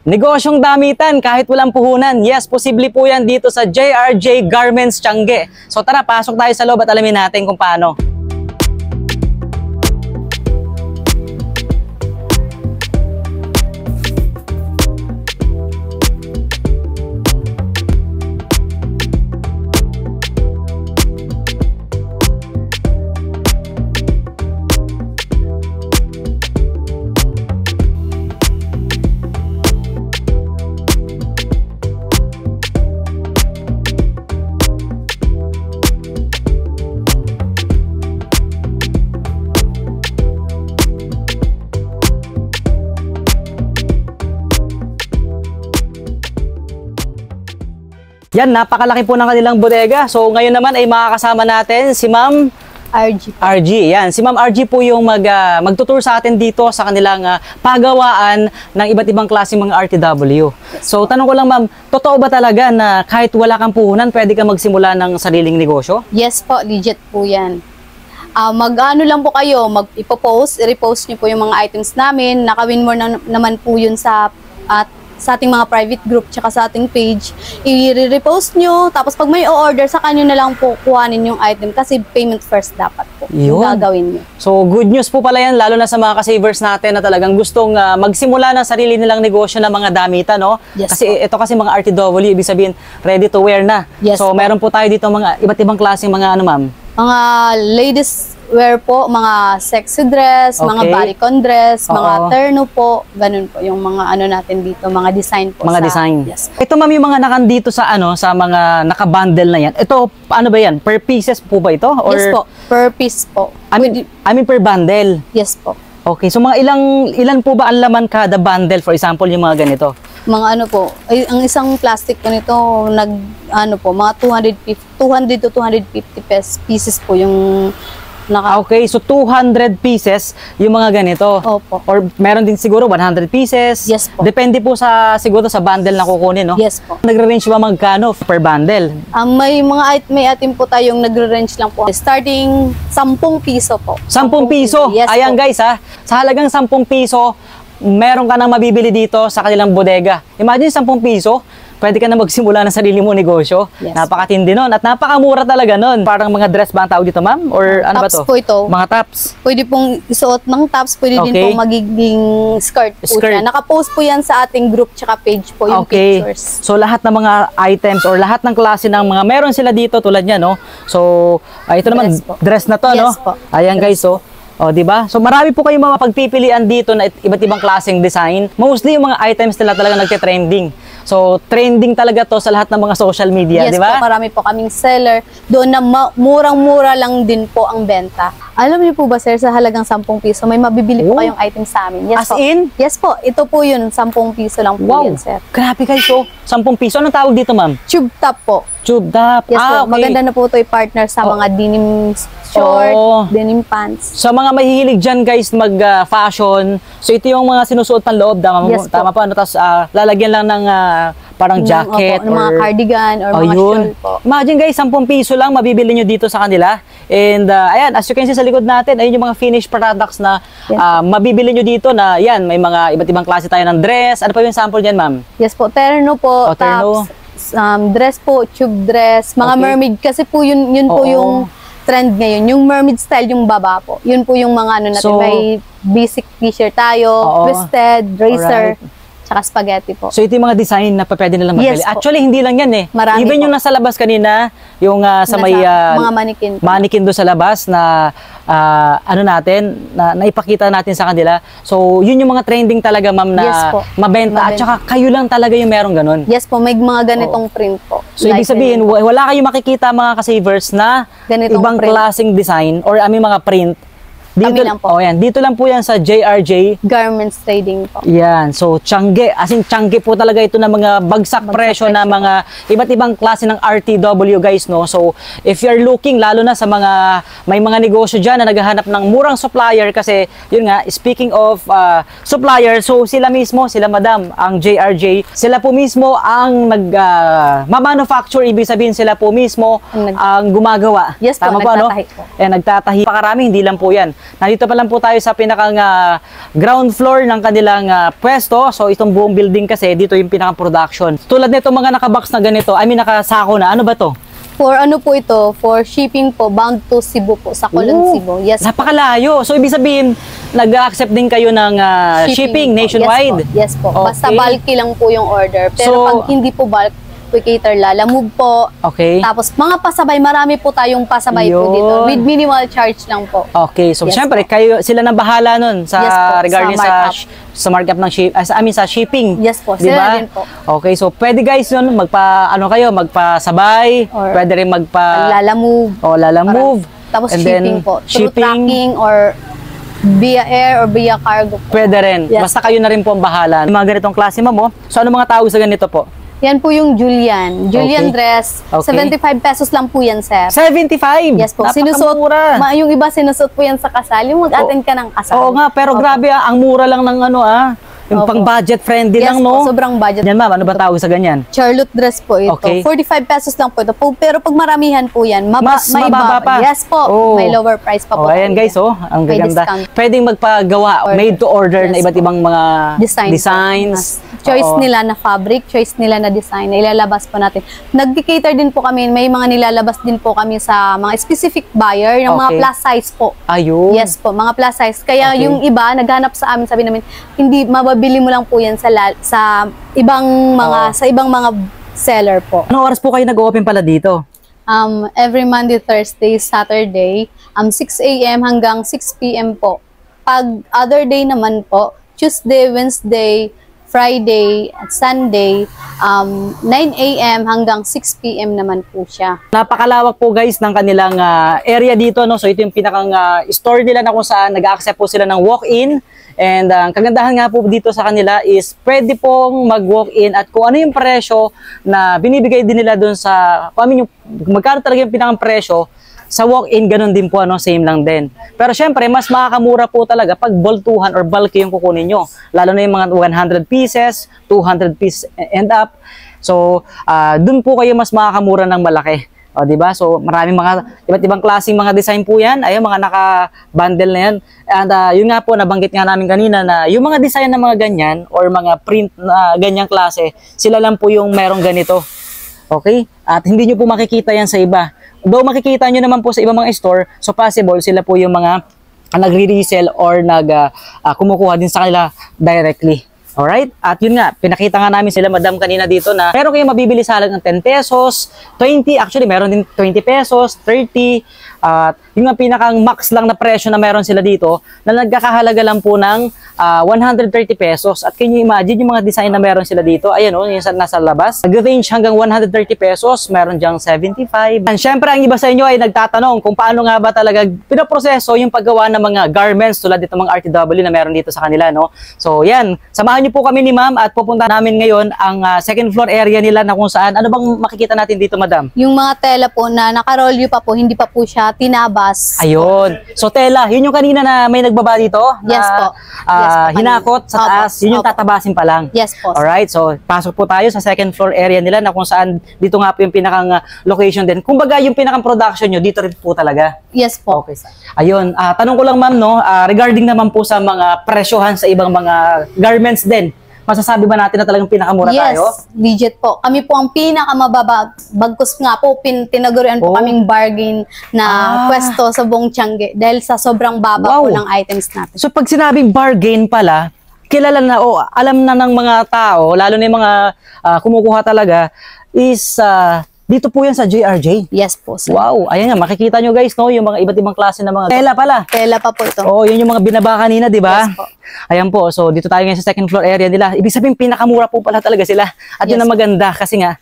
Negosyong damitan kahit walang puhunan. Yes, posible po yan dito sa JRJ Garments Tiangge. So tara, pasok tayo sa loob at alamin natin kung paano. Yan, napakalaki po ng kanilang bodega. So ngayon naman ay makakasama natin si Ma'am RG. Yan, si Ma'am RG po yung magtutur sa atin dito sa kanilang pagawaan ng iba't ibang klaseng mga RTW. So tanong ko lang Ma'am, totoo ba talaga na kahit wala kang puhunan, pwede ka magsimula ng sariling negosyo? Yes po, legit po yan. Mag-ano lang po kayo, mag-ipopost, i-repost nyo po yung mga items namin. Nakawin mo naman po yun sa ating mga private group tsaka sa ating page. I-repost nyo, tapos pag may o-order, sa kanyo na lang po kuhanin yung item kasi payment first dapat po. Yung gagawin nyo. So good news po pala yan, lalo na sa mga ka-savers natin na talagang gustong magsimula ng sarili nilang negosyo ng mga damitan, no? Yes, kasi po. ito kasi mga RTW, ibig sabihin ready to wear na. Yes, so po. meron po tayo dito mga iba't ibang klaseng mga ano Ma'am? Mga ladies wear po, mga sexy dress, Okay. mga bodycon dress, Oo. mga terno po, ganun po yung mga ano natin dito, mga design po. Mga design. Yes. Ito Ma'am, yung mga nakandito sa sa mga naka-bundle na yan. Ito, ano ba yan? Per pieces po ba ito? Or, Yes po, per piece po. I mean per bundle. Yes po. Okay, so mga ilan po ba ang laman kada bundle? For example, yung mga ganito. Mga ano po, ang isang plastic po nito, mga 200 to 250 pieces po yung Okay, so 200 pieces yung mga ganito. Opo. Or meron din siguro 100 pieces. Yes po. Depende po siguro sa bundle na kukunin, no? Yes po. Nagre-range ba magkano per bundle? May item po tayong nagre-range lang po. Starting 10 piso po. 10 piso. Yes Ayan po. guys ha, sa halagang 10 piso, meron ka nang mabibili dito sa kanilang bodega. Imagine 10 piso, pwede ka na magsimula ng sarili mo negosyo. Yes. Napakatindi nun at napakamura talaga nun. Parang mga dress ba ang tawag dito, Ma'am? Or ano ba Tops to? po ito. Mga tops. Pwede pong isuot ng tops, pwede din Okay. pong magiging skirt po Skirt. siya. Nakapost po yan sa ating group tsaka page po yung Okay. pictures. So lahat ng mga items or lahat ng klase ng mga meron sila dito tulad niya, no? So ito naman Dress po. dress na to, Yes no? po. Ayan guys, so di ba? So marami po kayong mga pagpipilian dito na iba't ibang klaseng design. Mostly yung mga items nila talaga nagte-trending. So trending talaga to sa lahat ng mga social media, Yes di ba? po, marami po kaming seller. Doon na murang-mura lang din po ang benta. Alam niyo po ba sir, sa halagang 10 piso, may mabibili po Oh. kayong item sa amin. Yes As po. in? Yes po, ito po yun, 10 piso lang po Wow. yan sir. Grabe guys, so 10 piso. Anong tawag dito, Ma'am? Tube top po. Tube top. Yes po, Okay. maganda na po ito i-partner sa mga denim short, Oh. denim pants. Sa mga mahihilig dyan guys mag-fashion, so ito yung mga sinusuot pang loob, tama, Yes po. tama po, ano, tapos lalagyan lang ng parang jacket Opo, ng mga cardigan or mga Ayun. shawl po. Imagine guys, 10 piso lang mabibili nyo dito sa kanila. And ayan, as you can see sa likod natin, ayun yung mga finished products na Yes. mabibili nyo dito na yan, may mga iba't ibang klase tayo ng dress. Ano pa yung sample dyan, Ma'am? Yes po, terno po, Oh, terno. tops, dress po, tube dress, mga Okay. mermaid kasi po yun po Oo. yung trend ngayon, yung mermaid style yung baba po. Yun po yung mga ano natin, So, may basic t-shirt tayo, Oo. twisted, racer, Alright. tsaka spaghetti po. So ito yung mga design na pwede nilang Yes mabili. po. Actually, hindi lang yan eh. Marami Even po. yung nasa labas kanina, yung sa may mga mannequin po. mannequin doon sa labas na naipakita natin sa kanila. So yun yung mga trending talaga, Ma'am, na Yes po. mabenta. At Mabenta. saka kayo lang talaga yung merong ganun. Yes po, may mga ganitong print po. So ibig sabihin, po. wala kayong makikita mga ka-savers na Ganitong ibang print. klaseng design or mga print. Kami lang po. Yan, dito lang po yan sa JRJ. Garments trading po. Yan. So, Tiangge. As in, Tiangge po talaga ito na mga bagsak presyo na mga iba't ibang klase ng RTW, guys, no? So, if you're looking, lalo na sa mga, may mga negosyo dyan na naghahanap ng murang supplier kasi, yun nga, speaking of supplier, so sila mismo, sila madam, ang JRJ, sila po mismo ang ma-manufacture, ibig sabihin sila po mismo ang gumagawa. Yes po, Tama po, ano? nagtatahi po. Nagtatahi. Pakarami, hindi lang po yan. Nandito pa lang po tayo sa pinakang ground floor ng kanilang pwesto. So itong buong building kasi, dito yung pinakang production. Tulad nito mga nakabox na ganito, nakasako na. Ano ba to? For ano po ito? For shipping po, bound to Cebu po, sa Colon, Cebu. Yes po. Napakalayo. So ibig sabihin, nag-accept din kayo ng shipping po. nationwide? Yes po. Okay. Basta bulky lang po yung order. Pero So, pag hindi po bulk, we cater lalamove po. Okay. Tapos mga pasabay, marami po tayong pasabay po dito. Yun. With minimal charge lang po. Okay, so Yes syempre sila nang bahala nun sa Yes po, regarding sa markup. sa markup ng sa shipping. Yes po, di sila ba? din po. Okay, so pwede guys yun magpasabay, Or pwede rin Lalamove. lalamove. Tapos and shipping then po. Through tracking or via air or via cargo po. Pwede rin. Yes. Basta kayo na rin po ang bahala. Mga ganitong klase mo. So ano mga tawag sa ganito po? Yan po yung Julian. Julian Okay. dress. Okay. 75 pesos lang po yan, sir. 75? Yes po. Napakamura. Yung iba sinusot po yan sa kasal. Yung mag-attend ka ng kasal. Oo nga, pero Opo. grabe ang mura lang ng yung Opo. pang budget friendly Yes lang, po, no? sobrang budget. Yan ma'am, ano ba tawag sa ganyan? Charlotte dress po ito. Okay. 45 pesos lang po ito. Pero pag maramihan po yan, Mas may mababa pa. Yes po. Oh. May lower price pa po. Ayan tayo guys, dyan. ang May gaganda. discount. Pwedeng magpagawa, Order. made to order na Yes iba't po. ibang mga Mas designs. choice Oo. nila na fabric, choice nila na design, na ilalabas po natin. Nag-cater din po kami, may mga nilalabas din po kami sa mga specific buyer, ng mga Okay. plus size po. Ayun. Yes po, mga plus size. Kaya Okay. yung iba, naghanap sa amin, sabi namin, hindi, mababili mo lang po yan sa ibang mga, sa ibang mga seller po. Anong oras po kayo nag-open pala dito? Every Monday, Thursday, Saturday, 6 a.m. hanggang 6 p.m. po. Pag other day naman po, Tuesday, Wednesday, Friday, at Sunday, 9 a.m. hanggang 6 p.m. naman po siya. Napakalawak po guys ng kanilang area dito, no? So ito yung pinakang store nila na kung saan nag-accept po sila ng walk-in. And ang kagandahan nga po dito sa kanila is pwede pong mag-walk-in at kung ano yung presyo na binibigay din nila dun sa, magkano talaga yung pinakang presyo, sa walk-in, ganun din po, same lang din. Pero syempre, mas makakamura po talaga pag boltuhan or bulky yung kukunin nyo. Lalo na yung mga 100 pieces, 200 pieces and up. So, dun po kayo mas makakamura ng malaki. O, diba? So, maraming mga iba't ibang klaseng mga design po yan. Ayun, mga naka-bundle na yan. And yun nga po, nabanggit nga namin kanina na yung mga design na mga ganyan or mga print na ganyang klase, sila lang po yung merong ganito. Okay? At hindi nyo po makikita yan sa iba. Though makikita nyo naman po sa ibang mga store, so possible sila po yung mga nagre-resell or kumukuha din sa kanila directly. Alright? At yun nga, pinakita nga namin sila, madam, kanina dito na meron kayong mabibili sa halagang 10 pesos, 20, actually meron din 20 pesos, 30, at yung nga pinakang max lang na presyo na meron sila dito na nagkakahalaga lang po ng 130 pesos. At can you imagine yung mga design na meron sila dito? Ayan o, yung nasa labas. Nag-range hanggang 130 pesos, meron dyang 75. And syempre, ang iba sa inyo ay nagtatanong kung paano nga ba talaga pinaproseso yung paggawa ng mga garments tulad dito mga RTW na meron dito sa kanila, no? So, yan. Samahan niyo po kami ni ma'am at pupunta namin ngayon ang second floor area nila na kung saan. Ano bang makikita natin dito, madam? Yung mga tela po na nakarolyo pa po, hindi pa po siya tinabas. Ayun. So, tela. Yun yung kanina na may nagbaba dito? Yes po. Yes po, hinakot sa Opo. taas. Yun yung Opo. tatabasin pa lang. Yes po. Alright. So, pasok po tayo sa second floor area nila na kung saan dito nga po yung pinakang location din. Kumbaga, yung pinakang production nyo, dito rin po talaga. Yes po. Okay. Ayun. Tanong ko lang, ma'am, no? Regarding naman po sa mga presyohan sa ibang mga garments din. Masasabi ba natin na talagang pinakamura Yes, tayo? legit po. Kami po ang pinakamababa. Bagkus nga po, tinagurian po Oh. kaming bargain na pwesto sa buong Tiangge dahil sa sobrang baba po Wow. ng items natin. So pag sinabing bargain pala, kilala na o alam na ng mga tao, lalo na yung mga kumukuha talaga, is dito po yan sa JRJ. Yes po, sir. Wow, ayan nga, makikita nyo guys, no, yung mga iba't ibang klase ng mga tela pala. Tela pa po ito. Oo, yun yung mga binaba kanina, di ba? Yes po. Ayan po, so dito tayo ngayon sa second floor area nila. Ibig sabihin, pinakamura po pala talaga sila. At yun Yes ang maganda kasi nga,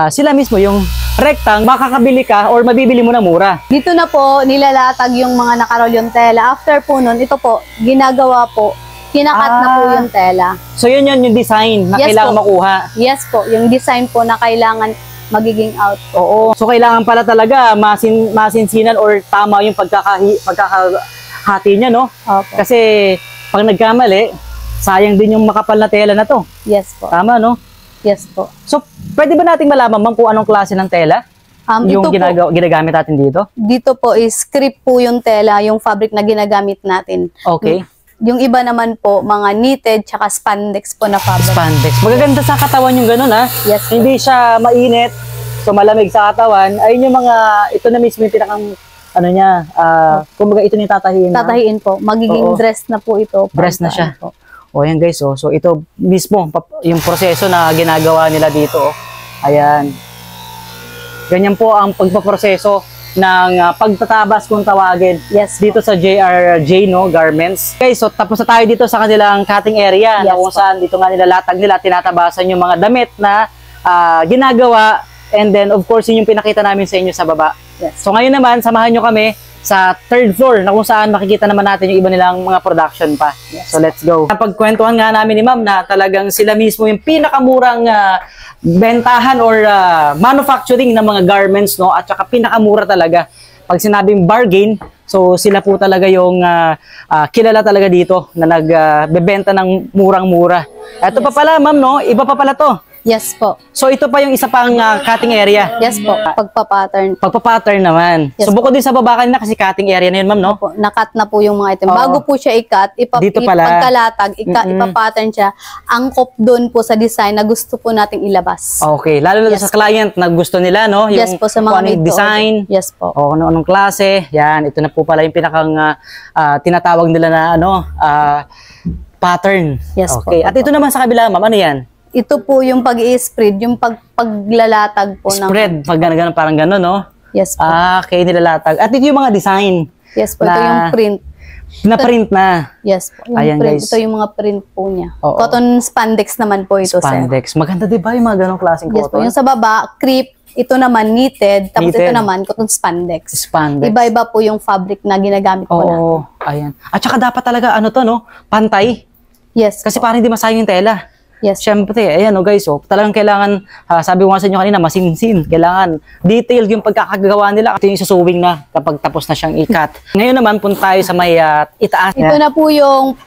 sila mismo yung rectang, makakabili ka or mabibili mo na mura. Dito na po nilalatag yung mga nakarolyong tela. After po nun, ito po, ginagawa po, kinakat na po yung tela. So yun yung design na Yes kailangan po. makuha. Yes po, yung design po na kailangan magiging out. Oo. So kailangan pala talaga masinsinan or tama yung pagkakahati niya, no? Opo. Kasi pag nagkamali, sayang din yung makapal na tela na to. Yes po. Tama, no? Yes po. So, pwede ba nating malaman ma'am kung anong klase ng tela? Yung ito po, ginagamit natin dito? dito po is crepe po yung tela, yung fabric na ginagamit natin. Okay. Yung iba naman po, mga knitted tsaka spandex po na fabric. Spandex. Magaganda sa katawan yung ganun, ha? Yes po. Hindi siya mainit, so malamig sa katawan. Ayun yung mga, ito na mismo yung pinakang, ano niya, kumbaga ito yung tatahiin. Tatahiin po. Magiging Oo. dress na po ito. Dress na siya. Po. O yan guys, oh. So ito mismo, yung proseso na ginagawa nila dito. Oh. Ayan. Ganyan po ang pagpaproseso ng pagtatabas kung tawagin. Yes. Dito sa JRJ, no, Garments. Okay, so tapos na tayo dito sa kanilang cutting area. Yes, Na kung saan dito nga nilalatag nila, tinatabasan yung mga damit na ginagawa. And then, of course, yun yung pinakita namin sa inyo sa baba. Yes. So ngayon naman, samahan nyo kami sa third floor na kung saan makikita naman natin yung iba nilang mga production pa. Yes. So let's go. Napagkwentuhan nga namin ni ma'am na talagang sila mismo yung pinakamurang bentahan or manufacturing ng mga garments, no? At saka pinakamura talaga. Pag sinabing bargain, so sila po talaga yung kilala talaga dito na nagbebenta ng murang-mura. Ito pa pala ma'am, no? Iba pa pala to. Yes po. So ito pa yung isa pang cutting area. Yes po. Pagpa-pattern. Pagpa-pattern naman. Yes, so bukod din sa baba kanina kasi cutting area na yun ma'am, no? Po, nakat na po yung mga item. Oo. Bago po siya i-cut, Dito pala. ipagkalatag, ipa-pattern siya. Angkop doon po sa design na gusto po nating ilabas. Okay, lalo na Yes, sa client na gusto nila, no? Yung Yes po, sa mga kung anong made to design. order. Yes po. O anong klase. Yan, ito na po pala yung pinakang tinatawag nila na pattern. Yes po. Okay. At ito naman sa kabila, ma'am, ano yan? Ito po yung pag-i-spread, yung paglalatag po ng... Spread, pag gano'n, parang gano'n, no? Yes po. Okay, nilalatag. At ito yung mga design Yes po, ito na- yung print. na print na. Yes po, yung Ayan, print. guys. Ito yung mga print po niya. Oo. Cotton spandex naman po ito, sir. Spandex. Maganda, di ba, yung mga ganong klaseng Yes po, cotton? yung sa baba, crepe. Ito naman knitted, tapos Knitted. ito naman cotton spandex. Spandex. Iba-iba po yung fabric na ginagamit po na. Oo, ayan. At saka dapat talaga, ano to, no? Pantay. Yes. Kasi parang hindi masayang yung tela. Yes. Siyempre, ayan o guys, talagang kailangan, sabi ko nga sa inyo kanina, masinsin. Kailangan detailed yung pagkakagawa nila. Ito yung isusuwing na kapag tapos na siyang i-cut. Ngayon naman, punta tayo sa may itaas. Ito na po yung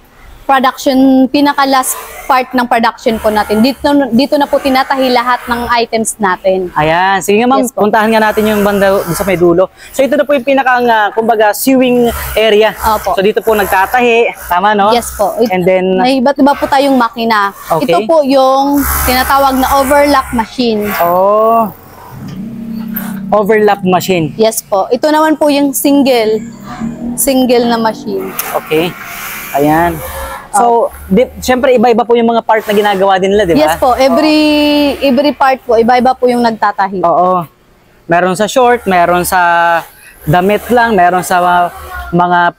production, pinaka-last part ng production po natin. Dito na po tinatahi lahat ng items natin. Ayan, sige nga ma'am, Yes po. puntahan nga natin yung banda doon sa may dulo. So ito na po yung pinakang, kumbaga, sewing area. Opo. So dito po nagtatahi, tama no? Yes po. And then, May iba't iba po tayong makina. Okay. Ito po yung tinatawag na overlock machine. overlap machine. Yes po. Ito naman po yung single na machine. Okay. Ayan. So, syempre iba-iba po yung mga part na ginagawa din nila, di ba? Yes po. Every part po, iba-iba po yung nagtatahi. Oo. Meron sa short, meron sa damit lang, meron sa mga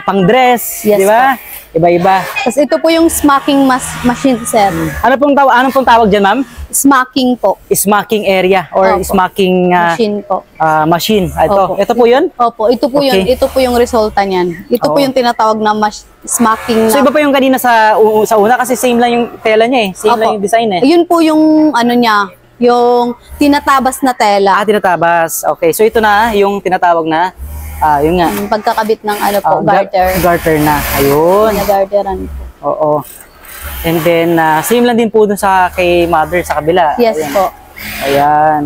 pang dress, Yes di ba? Iba-iba. Tapos ito po yung smacking machine, sir. Anong pong tawag diyan, ma'am? Smacking po. Smacking area or Opo. smacking Machine po. machine. Opo. Ito po 'yun? Opo, ito po Okay. yun. Ito po yung resulta niyan. Ito po Oo. yung tinatawag na smacking So na. iba pa yung kanina sa una kasi same lang yung tela niya eh. Same lang Opo. yung design eh. Yun po yung ano niya, yung tinatabas na tela. Tinatabas. Okay. So ito na yung tinatawag na yun nga. Yung pagkakabit ng ano po, garter. Garter na. Ayun. Na garteran po. Oo. And then, same lang din po dun sa kay mother sa kabila. Yes Ayan. po. Ayan.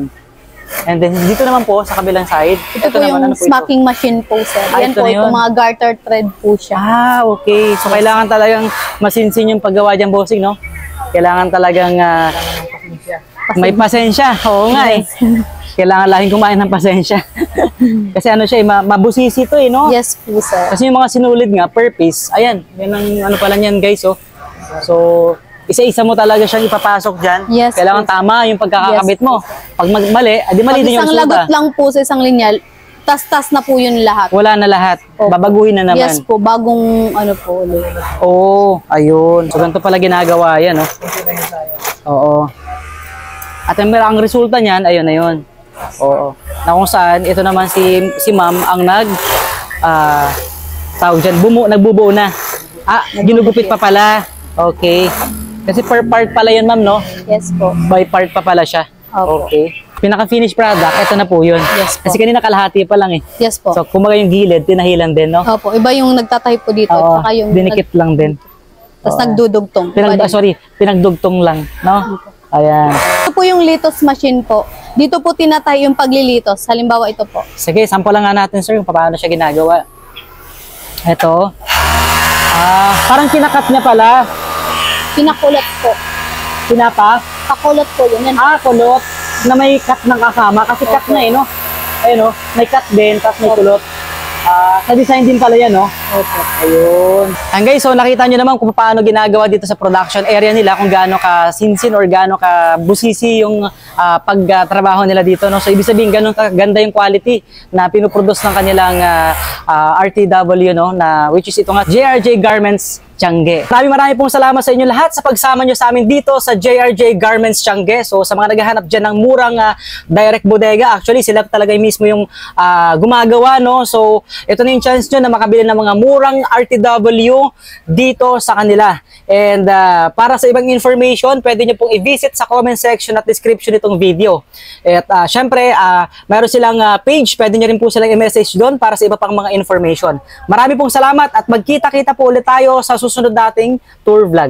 And then, dito naman po, sa kabilang side. Ito po yung ano po ito? smacking machine po, sir. Yan ito po, na yun. itong mga garter thread po siya. Okay. So, kailangan talagang masinsin yung paggawa dyan, bossing, no? Kailangan talagang may pasensya. Oo nga eh. Kailangan laging kumain ng pasensya. Kasi ano siya, mabusisi to eh, no? Yes po, sir. Kasi yung mga sinulid nga, per piece, ayan, yan ang ano pala niyan guys, oh. So, isa-isa mo talaga siyang ipapasok dyan. Yes, Kailangan please. tama yung pagkakakabit Yes, mo. Pag mali, adi mali Pag din yung isang resulta. lagot lang po sa isang linyal, tas-tas na po yun lahat. Wala na lahat. Opo. Babaguhin na naman. Yes po, bagong ano po ulit. Oo, ayun. So, ganito pala ginagawa yan, oh. Oo. At ang resulta niyan, ayun na yun. Oo. Na kung saan, ito naman si ma'am ang tawag dyan, nagbubuo na. Ginugupit pa pala. Okay. Kasi per part pala yun, ma'am, no? Yes po. By part pa pala siya. Opo. Okay. Pinaka-finished product, ito na po yun. Yes po. Kasi kanina kalahati pa lang eh. Yes po. So, kumbaga yung gilid, tinahilan din, no? Opo, iba yung nagtatahi po dito. Oo, Saka yung dinikit lang din. Tapos nagdudugtong. Iba din. Pinagdugtong lang, no? Ayan. Ito po yung litos machine po. Dito po tinatay yung paglilitos. Halimbawa ito po. Sige, sample lang nga natin sir yung paano siya ginagawa. Ito. Parang kinakat niya pala. Pinakulot po. Pinapa? Pakulot po yun. Yan. Kulot na may cut ng kasama kasi cut na no? Ayun no? May cut din, tapos may kulot. Sa design din pala yan, no? Opo. Ayun. And guys, so nakita nyo naman kung paano ginagawa dito sa production area nila, kung gaano ka sinsin or gaano ka busisi yung pagtrabaho nila dito, no? So ibig sabihin, gaano kaganda yung quality na pinuproduce ng kanilang RTW, no? Which is ito nga, JRJ Garments Tiangge. Maraming pong salamat sa inyo lahat sa pagsama nyo sa amin dito sa JRJ Garments Tiangge. So sa mga naghahanap dyan ng murang direct bodega, actually sila talaga mismo yung gumagawa, no? So ito na yung chance nyo na makabili ng mga murang RTW dito sa kanila. And para sa ibang information, pwede nyo pong i-visit sa comment section at description itong video. At syempre, mayroon silang page, pwede nyo rin po silang i-message doon para sa iba pang mga information. Marami pong salamat at magkita-kita po ulit tayo sa susunod nating tour vlog.